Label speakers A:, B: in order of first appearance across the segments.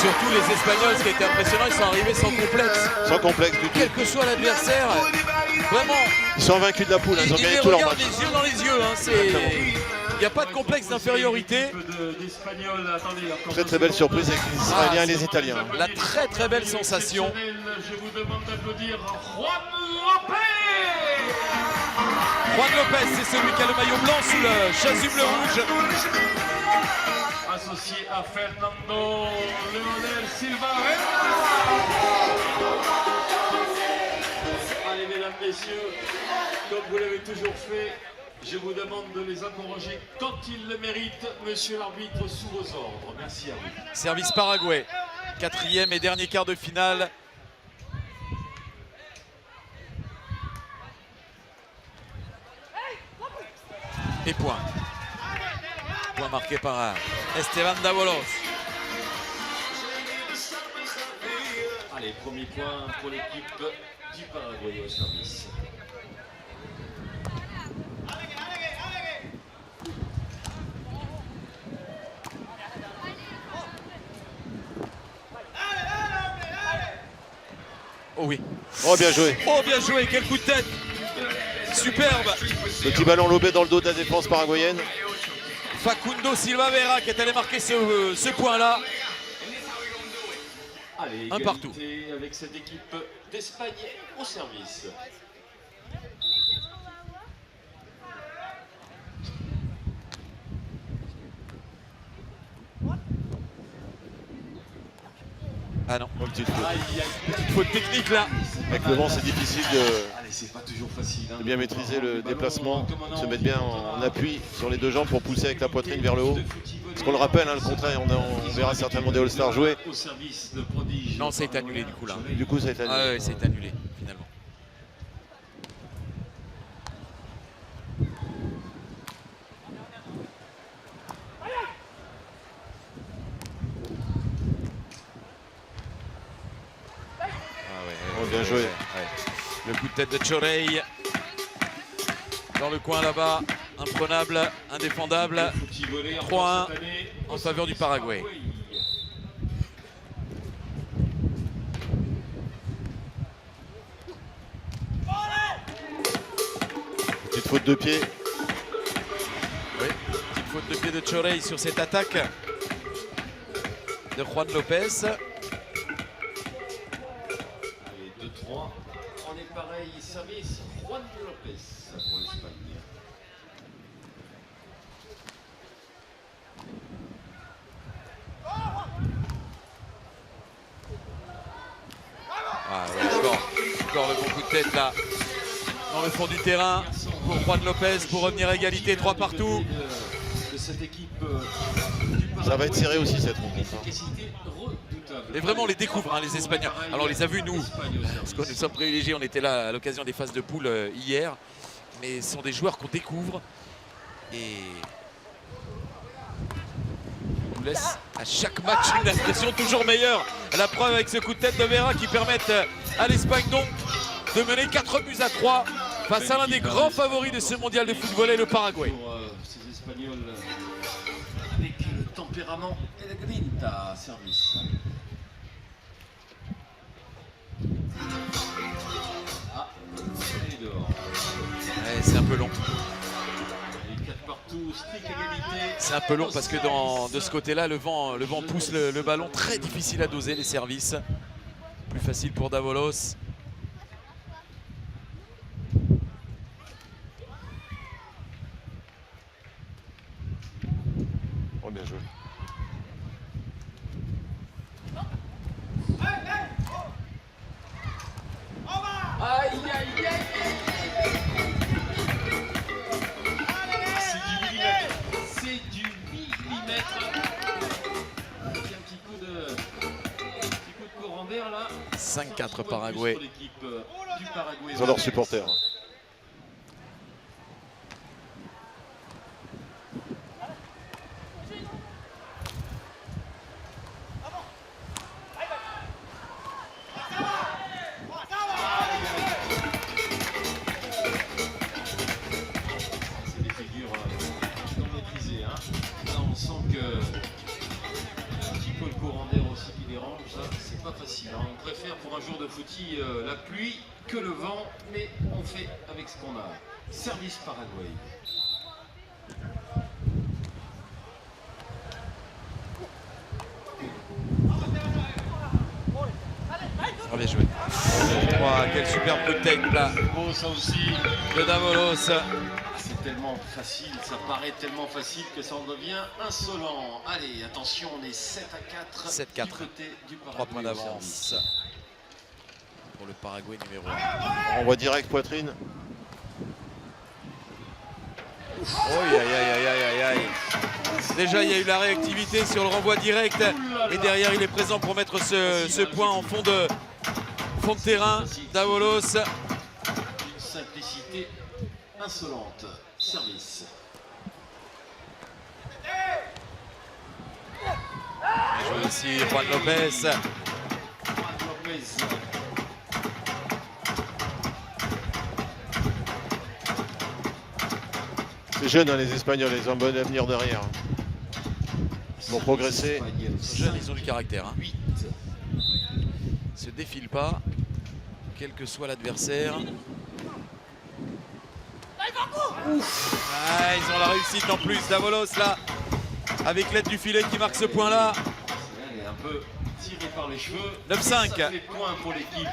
A: Surtout les Espagnols, ce qui a été impressionnant, ils sont arrivés sans complexe.
B: Sans complexe du tout.
A: Quel que soit l'adversaire, vraiment.
B: Ils sont invaincus de la poule, ils ont gagné
A: les
B: tous leurs
A: regardent
B: matchs.
A: les yeux dans les yeux. Il n'y a pas de complexe d'infériorité.
B: Très très belle surprise avec les Israéliens et les Italiens.
A: La très très belle sensation.
C: Je vous demande d'applaudir Juan Lopez.
A: Juan Lopez, c'est celui qui a le maillot blanc sous le chasuble rouge.
C: Associé à Fernando Leonel Silva. Allez, mesdames, messieurs, comme vous l'avez toujours fait, je vous demande de les encourager quand ils le méritent, monsieur l'arbitre, sous vos ordres. Merci à vous.
A: Service Paraguay, 4e et dernier quart de finale. Et point. Point marqué par Esteban Dávalos.
C: Allez, premier point pour l'équipe du Paraguay au service.
A: Oh oui.
B: Oh, bien joué.
A: Oh, bien joué, quel coup de tête. Superbe.
B: Petit ballon lobé dans le dos de la défense paraguayenne.
A: Facundo Silva Vera qui est allé marquer ce point-là.
C: Allez,
A: un partout.
C: Avec cette équipe d'Espagne au service.
A: Ah non.
B: Oh, petite faute.
A: Petite faute technique là.
B: Avec le vent, c'est difficile
C: Allez, c'est pas toujours facile.
B: de bien maîtriser le déplacement, de se mettre bien en appui sur les deux jambes pour pousser avec la poitrine vers le haut. Parce qu'on le rappelle, le contraire, on verra certainement des All-Stars jouer.
A: Non, ça a été annulé du coup là.
B: Du coup, ça a été annulé.
A: Ah ouais, ça a été annulé finalement.
B: Oh, bien joué.
A: Le coup de tête de Chorey. Dans le coin là-bas, imprenable, indéfendable. 3-1 en faveur du Paraguay.
B: Petite faute de pied.
A: Oui, petite faute de pied de Chorey sur cette attaque de Juan Lopez.
C: Allez, 2-3. On est pareil, service Juan Lopez pour l'Espagne.
A: Ah, ouais, encore le bon coup de tête là dans le fond du terrain pour Juan Lopez pour revenir à égalité, 3 partout.
C: De cette équipe,
B: Ça va être serré aussi cette rencontre.
A: Et vraiment on les découvre les Espagnols. Alors on les a vus nous, parce que nous sommes privilégiés, on était là à l'occasion des phases de poule hier. Mais ce sont des joueurs qu'on découvre et on nous laisse à chaque match une impression toujours meilleure. La preuve avec ce coup de tête de Vera qui permettent à l'Espagne donc de mener 4-3 face à l'un des grands favoris de ce mondial de football, le Paraguay.
C: Pour ces Espagnols avec le tempérament et la grinta service. Ah, elle est dehors.
A: Ouais, c'est un peu long.
C: Les 4 partout, strict égalité.
A: C'est un peu long parce que de ce côté-là, le vent pousse le ballon. Très difficile à doser les services. Plus facile pour Dávalos.
B: Oh, bien joué.
C: Aïe, aïe, aïe. C'est du millimètre. Un petit coup de courant d'air là.
A: 5-4 Paraguay.
B: Ils ont leurs supporters.
C: C'est des figures non maîtrisées. Là, on sent que préfère pour un jour de footy la pluie que le vent, mais on fait avec ce qu'on a. Service Paraguay.
A: Bien joué. Quel super coup de tête là
C: Beau ça aussi.
A: de Davalos.
C: C'est tellement facile, ça paraît tellement facile que ça en devient insolent. Allez, attention, on est 7 à 4.
A: 7-4.
C: Du côté du Paraguay.
A: 3 points
C: au
A: d'avance
C: service.
A: pour le Paraguay numéro 1.
B: On voit direct poitrine.
A: Aïe aïe aïe aïe aïe aïe. Déjà il y a eu la réactivité sur le renvoi direct et derrière il est présent pour mettre ce point en fond de terrain. Davalos.
C: Une simplicité insolente. Service.
A: Bien joué aussi Juan Lopez.
C: Juan Lopez.
B: C'est jeune hein, les Espagnols, ils ont un bon avenir derrière. Ils vont progresser.
A: Ils sont jeunes, ils ont du caractère. Hein.
C: 8.
A: Ils se défilent pas, quel que soit l'adversaire. Ah, ils ont la réussite en plus. Davalos là, avec l'aide du filet qui marque ce point là.
C: Elle est un peu tirée par les cheveux.
A: 9-5.
C: Ça fait point pour l'équipe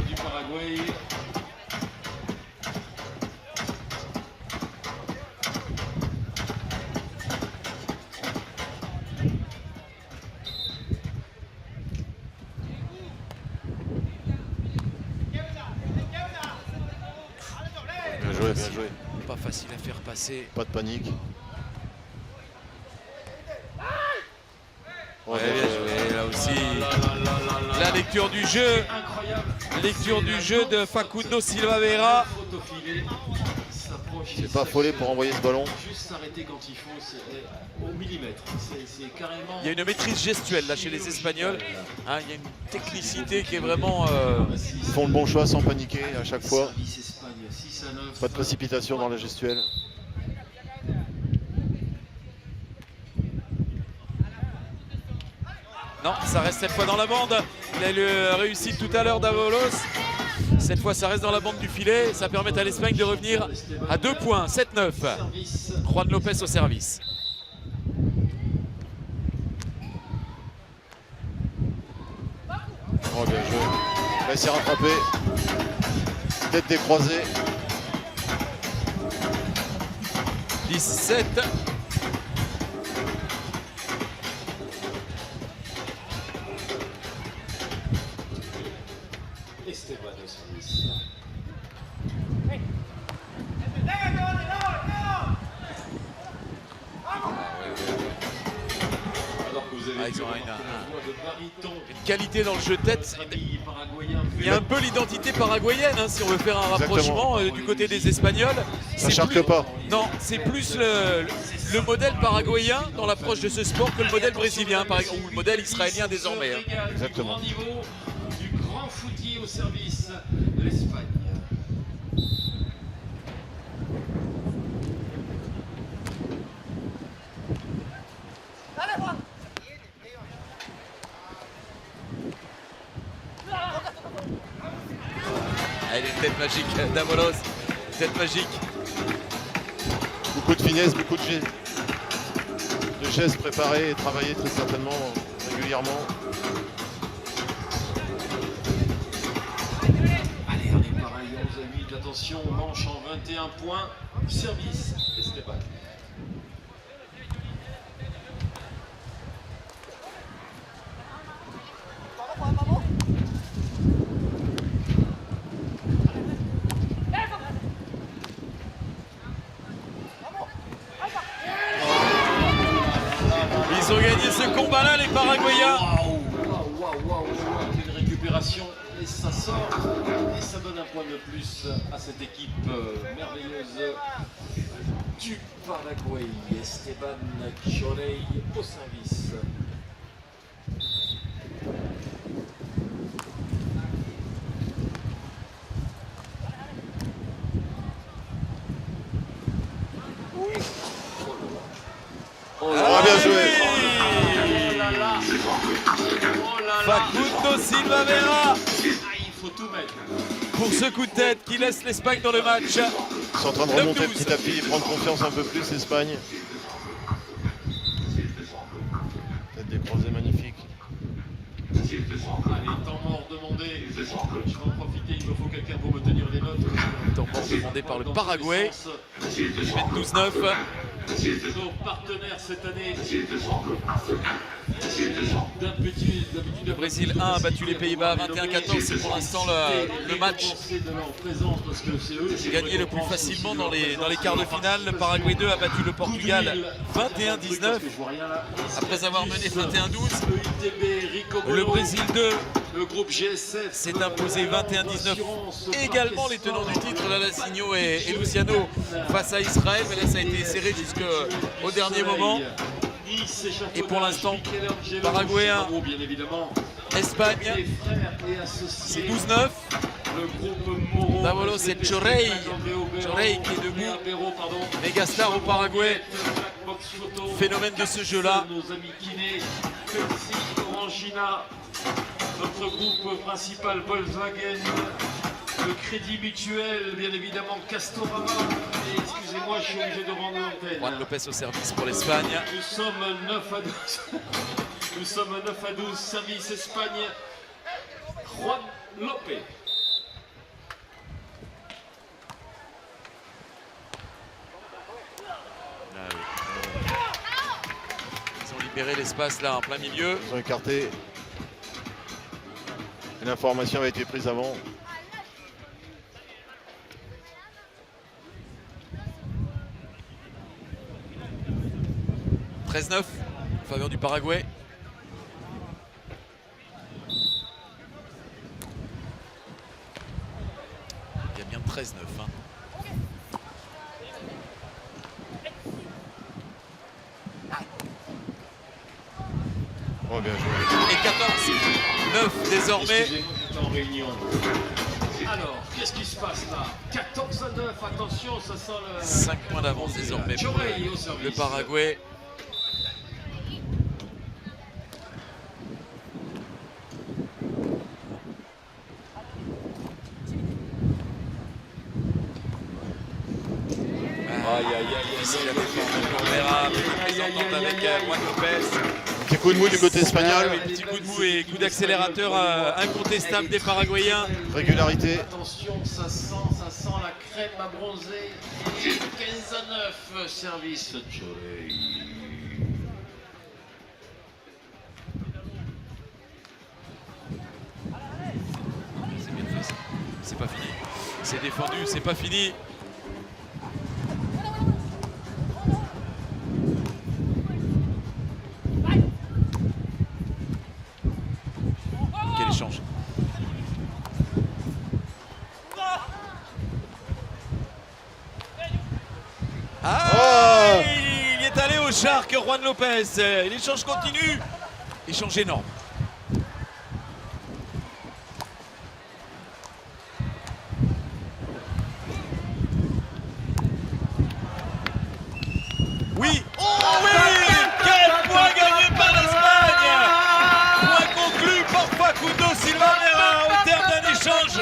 C: du Paraguay.
B: Bien joué, bien joué.
A: Pas facile à faire passer.
B: Pas de panique.
A: Ouais, bien joué, là aussi. La lecture du jeu.
C: Incroyable.
A: Lecture du jeu de Facundo Silva Vera.
B: C'est pas affolé pour envoyer ce ballon.
C: Juste s'arrêter quand il faut, c'est au millimètre. C'est carrément.
A: Il y a une maîtrise gestuelle là chez les Espagnols. Hein, il y a une technicité qui est vraiment.
B: Ils font le bon choix sans paniquer à chaque fois.
C: Service Espagne, 6 à 9.
B: Pas de précipitation dans la gestuelle.
A: Non, ça reste cette fois dans la bande. Il a eu réussi tout à l'heure Davalos. Cette fois, ça reste dans la bande du filet. Ça permet à l'Espagne de revenir à 2 points, 7-9. Juan Lopez au service.
B: Oh, bien joué. Là, il s'est rattrapé. Tête décroisée.
A: 17.
C: Esteban au service. Alors que vous avez
A: Ils ont
C: pu remarquer la voix de baryton.
A: Une qualité dans le jeu de tête.
C: Ami paraguayen.
A: Il y a un peu l'identité paraguayenne, hein, si on veut faire un rapprochement du côté des Espagnols.
B: Ça
A: C'est
B: charque
A: plus-
B: pas.
A: Non, c'est plus le modèle paraguayen dans l'approche de ce sport que le modèle brésilien, par exemple, ou le modèle israélien désormais. Hein.
B: Exactement.
C: Du grand niveau, du grand footy au service de l'Espagne.
A: Allez, une tête magique d'Avalos. Tête magique.
B: Beaucoup de finesse, beaucoup de gestes préparés et travaillés très certainement régulièrement.
C: Allez, on est pareil, 11 à 8, attention, manche en 21 points, service Esteban.
A: Ils ont gagné ce combat-là, les Paraguayens.
C: Waouh, une récupération et ça sort et ça donne un point de plus à cette équipe merveilleuse du Paraguay. Esteban Chorey au service.
B: Oh, bien joué.
C: Oh là là.
A: Facundo Facundo Silva Vera
C: il faut tout mettre.
A: pour ce coup de tête qui laisse l'Espagne dans le match.
B: Ils sont en train de remonter
A: 9-12.
B: petit à petit et prendre confiance un peu plus, l'Espagne. Peut-être des croisés magnifiques.
C: Allez, temps mort demandé. Je vais en profiter, il me faut quelqu'un pour me tenir les notes.
A: Temps mort demandé par le Paraguay. 12-9.
C: Nos partenaires cette année.
A: Le Brésil 1 a battu les Pays-Bas 21-14. C'est pour l'instant le match gagné le plus facilement dans les quarts de finale. Le Paraguay 2 a battu le Portugal 21-19 après avoir mené 21-12. Le Brésil 2
C: le groupe GSF
A: s'est imposé 21-19. Également les tenants du titre, Lalacinho et Luciano face à Israël. Mais là ça a été serré jusqu'au dernier moment. Et pour l'instant, Paraguay 1, Espagne, c'est 12-9. Davolo, c'est Chorey. Chorey qui est debout. Mégastar au Paraguay. Phénomène de ce jeu-là.
C: Nos amis kinés, Orangina, notre groupe principal Volkswagen, le Crédit Mutuel, bien évidemment Castorama. Et excusez-moi, je suis obligé de rendre l'antenne.
A: Juan Lopez au service pour l'Espagne.
C: Nous sommes 9-12. Nous sommes 9-12, service Espagne. Juan Lopez.
A: Ils ont libéré l'espace là en plein milieu.
B: Ils ont écarté. Et l'information avait été prise avant.
A: « 13-9 en faveur du Paraguay. Il y a bien 13-9. Hein.
B: Oh, bien joué.
A: Et 14-9 désormais.
C: Excusez-moi, j'étais en réunion. Alors, qu'est-ce qui se passe là? 14-9, attention, ça sent le...
A: 5 points d'avance désormais pour
C: Chorey au service.
A: le Paraguay. Difficile à défendre pour Vera, petite présentante avec Juan Lopez.
B: Petit coup de mou du côté espagnol.
A: Ah oui, petit coup de mou et coup d'accélérateur incontestable des Paraguayens.
B: Régularité.
C: Attention, ça sent la crème à bronzer. Et 15-9, service Chorey.
A: C'est bien fait ça. C'est pas fini. C'est défendu, c'est pas fini. Quel échange. Ah, il est allé au Shark, Juan Lopez. L'échange continue. Échange énorme. Oui. Oh oui. Quel point gagné par l'Espagne. Point conclu par Facundo Silva Vera au terme d'un échange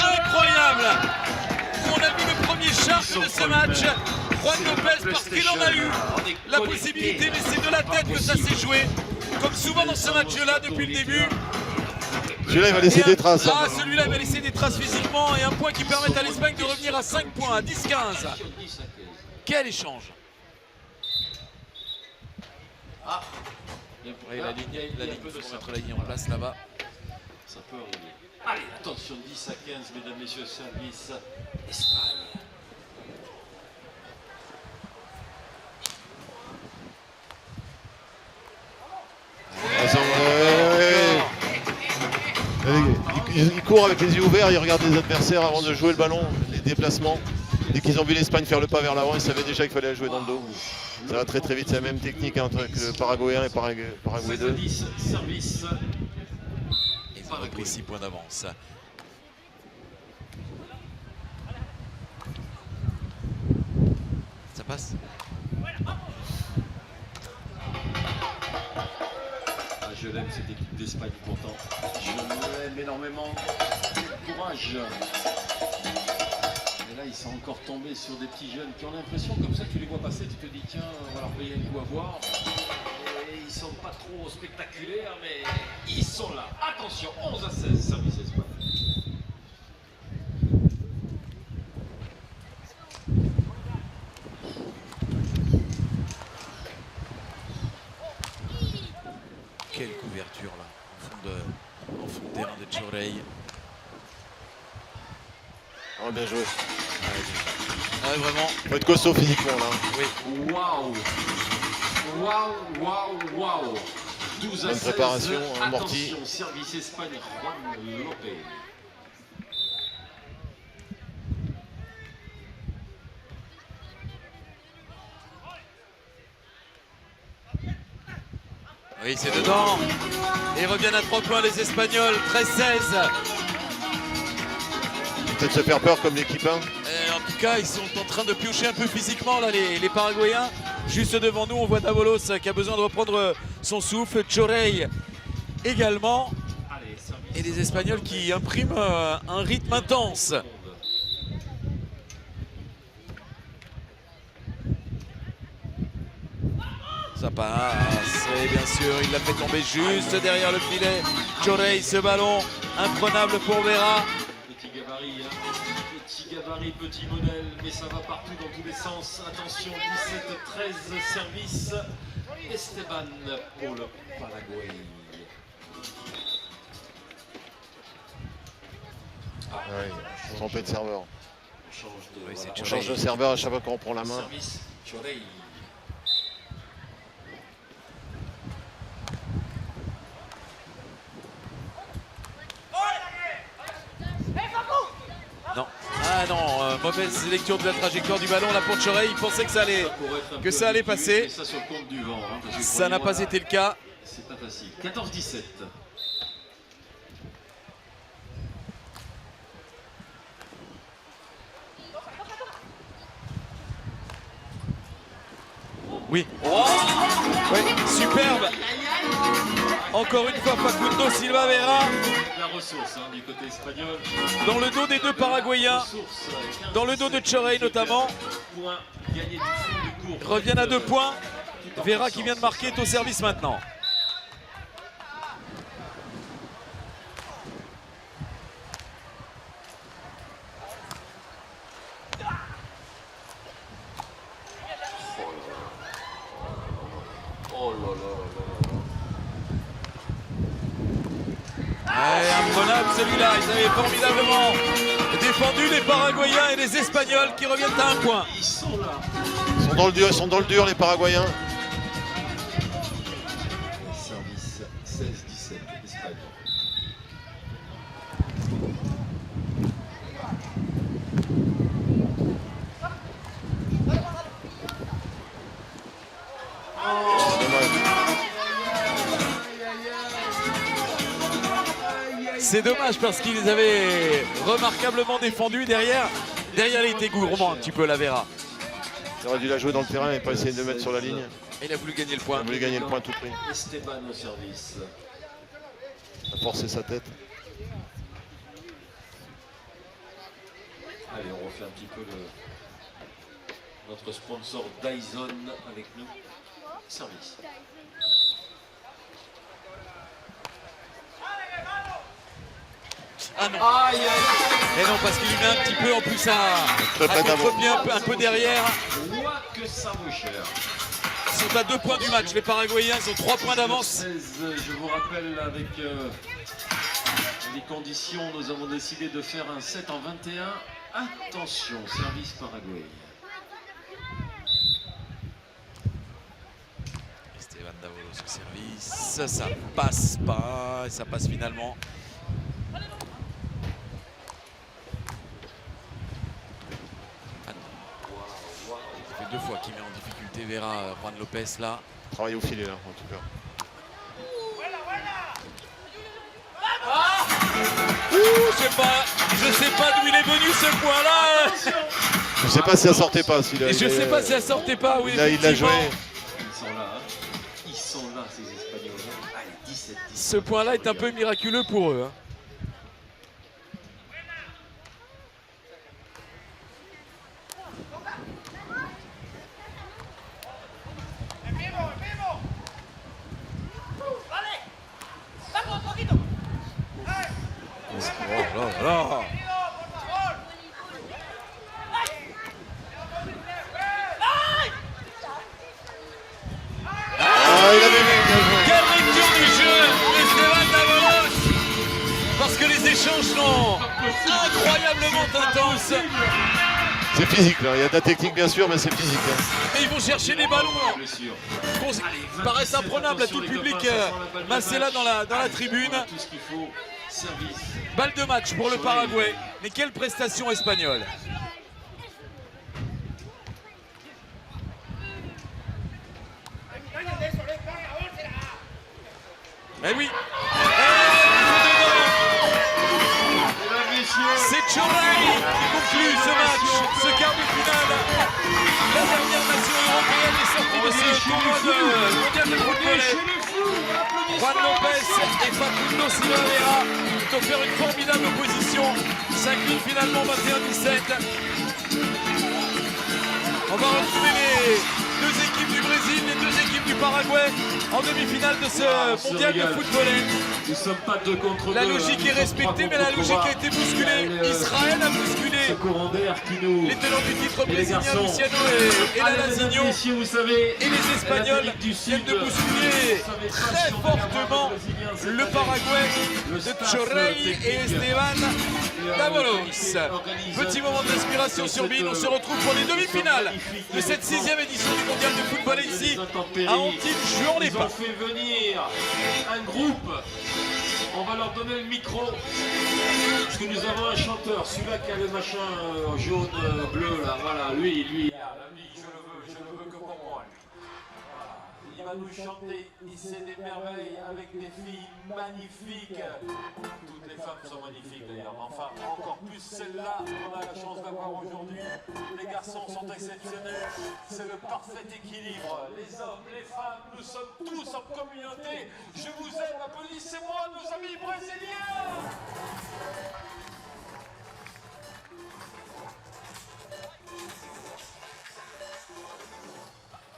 A: incroyable. On a vu le premier Shark de ce match. Juan Lopez parce qu'il en a eu la possibilité, mais c'est de la tête que ça s'est joué. Comme souvent dans ce match-là depuis le début.
B: Celui-là, il va laisser des traces.
A: Ah, celui-là va laisser des traces physiquement et un point qui permet à l'Espagne de revenir à 5 points, à 10-15. Quel échange.
C: Ah,
A: Et la ligne, il faut mettre la ligne en place là-bas.
C: Ça peut arriver. Allez, attention, 10 à 15, mesdames, messieurs, service Espagne.
B: Il court avec les yeux ouverts, il regarde les adversaires avant de jouer le ballon, les déplacements. Dès qu'ils ont vu l'Espagne faire le pas vers l'avant, ils savaient déjà qu'il fallait jouer dans le dos. Ça va très très vite, c'est la même technique entre le Paraguay 1 et Paraguay 2.
C: 10, service.
A: Ils ont repris 6 points d'avance. Ça passe.
C: Je je l'aime cette équipe d'Espagne pourtant. Je l'aime énormément. Quel courage. Et là, ils sont encore tombés sur des petits jeunes qui ont l'impression, comme ça, tu les vois passer, tu te dis, tiens, on va leur payer un coup à voir. Et ils sont pas trop spectaculaires, mais ils sont là. Attention, 11-16, service Espagne.
A: Quelle couverture là, en fond de terrain de Chorey.
B: Oh, bien joué.
A: Ouais, vraiment.
B: Faut être costaud physiquement là.
A: Oui.
C: Waouh! Waouh, waouh, waouh! 12 à 16.
B: Préparation, amorti.
C: Attention, service Espagne, Juan Lopez.
A: Oui, c'est dedans. Et ils reviennent à 3 points les Espagnols, 13-16.
B: Peut-être se faire peur comme l'équipe 1.
A: En tout cas, ils sont en train de piocher un peu physiquement là, les Paraguayens. Juste devant nous, on voit Davolos qui a besoin de reprendre son souffle. Chorey également.
C: Allez, service.
A: Et les Espagnols qui impriment un rythme intense. Ça passe, et bien sûr, il l'a fait tomber juste derrière le filet. Chorey, ce ballon imprenable pour Vera.
C: Petit gabarit, hein. Petit gabarit, petit modèle, mais ça va partout dans tous les sens. Attention, 17-13, service Esteban pour le Paraguay.
B: Ouais, trompé de serveur.
C: On change de,
A: Oui, c'est
B: On
A: Chorey.
B: change de serveur à chaque fois qu'on prend la main.
C: Service Chorey.
A: Non, ah non, mauvaise lecture de la trajectoire du ballon là pour Chorey. Il pensait que ça allait passer.
C: Et ça sur le compte du vent, hein, parce que
A: Ça n'a pas
C: croyez-moi,
A: été le cas.
C: C'est pas facile. 14-17.
A: Oui. Oui, superbe. Encore une fois, Facundo Silva Vera
C: La ressource hein, du côté espagnol.
A: dans le dos des deux Paraguayens,
C: Ressource, 15,
A: dans le dos de Chorey notamment.
C: Point gagné du fond du cours.
A: Reviennent à 2 points.
C: Tout en
A: Vera qui
C: puissance.
A: vient de marquer est au service maintenant.
C: Oh là là là
A: Ouais, imprenable celui-là. Ils avaient formidablement défendu les Paraguayens et les Espagnols qui reviennent à 1 point.
C: là. Ils sont là.
B: Ils sont dans le dur les Paraguayens.
C: Service 16-17 Espagne.
A: C'est dommage parce qu'ils avaient remarquablement défendu derrière. Derrière, il était gourmand un petit peu la Vera.
B: Il aurait dû la jouer dans le terrain et pas essayer de le mettre sur la ligne.
A: Et il a voulu gagner le
B: Il
A: point.
B: a voulu gagner le point à tout prix.
C: Esteban au service.
B: Il a forcé sa tête.
C: Allez, on refait un petit peu notre sponsor Dyson avec nous. Service.
A: Ah non.
C: Aïe, aïe,
A: Et non, parce qu'il lui met un petit peu en plus
B: Très près
A: un
B: d'avant.
A: contre-pied un peu derrière.
C: aïe. Quoi que ça vaut cher.
A: Ils sont à 2 points du match. Les Paraguayens, ils ont 3 points d'avance.
C: 16, je vous rappelle, avec les conditions, nous avons décidé de faire un 7 en 21. Attention, service Paraguay.
A: Esteban Davolos au service. Ça passe pas. Et ça passe finalement. Ça fait 2 fois qu'il met en difficulté Vera, Juan Lopez là.
B: Travaille au filet là en tout cas.
A: Je sais pas d'où il est venu ce point là.
B: Je sais pas si ça sortait pas.
A: Et je sais pas si ça sortait pas. Oui,
B: Il l'a joué.
C: Ils sont là, hein. Ils sont là, ces les Espagnols. Allez, 17.
A: Ce point-là est un peu miraculeux pour eux. Hein. Oh là là. Quelle lecture du jeu, Esteban Dávalos, parce que les échanges sont incroyablement intenses.
B: C'est physique là, il y a de la technique bien sûr, mais c'est physique. Hein.
A: Et ils vont chercher les ballons qui paraissent imprenables à tout le public massé là dans la tribune. Balle de match pour le Paraguay, mais quelle prestation espagnole. Eh oui. C'est Chorrey qui conclut ce match, ce quart de finale. La dernière nation européenne est sortie de ce tournoi de mondial de football. Juan Lopez et Facundo Silva ont offert une formidable opposition. S'incline finalement 21-17. On va retrouver les deux équipes du Brésil, les deux équipes du Paraguay en demi-finale de ce mondial de football.
C: Nous sommes pas deux contre deux.
A: La logique est respectée, mais la logique a été bousculée. Israël a bousculé les tenants du titre brésilien, Luciano et Lalazinho. Et les Espagnols viennent de bousculer très fortement le Paraguay de Chorrey et Esteban Dávalos. Petit moment d'inspiration sur Bein. On se retrouve pour les demi-finales de cette 6e édition du mondial de football ici à Antibes, Juan-les-Pins.
C: Ils ont fait venir un groupe. On va leur donner le micro. Parce que nous avons un chanteur, celui-là qui a le machin jaune, bleu là, voilà, lui, je le veux que pour moi. Il va nous chanter ici des merveilles avec des filles magnifiques. Toutes les femmes sont magnifiques d'ailleurs, mais enfin encore plus celle-là qu'on a la chance d'avoir aujourd'hui. Les garçons sont exceptionnels, c'est le parfait équilibre. Les hommes, les femmes, nous sommes tous en communauté. Je vous aime, applaudissez-moi nos amis brésiliens.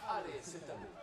C: Allez, c'est à vous.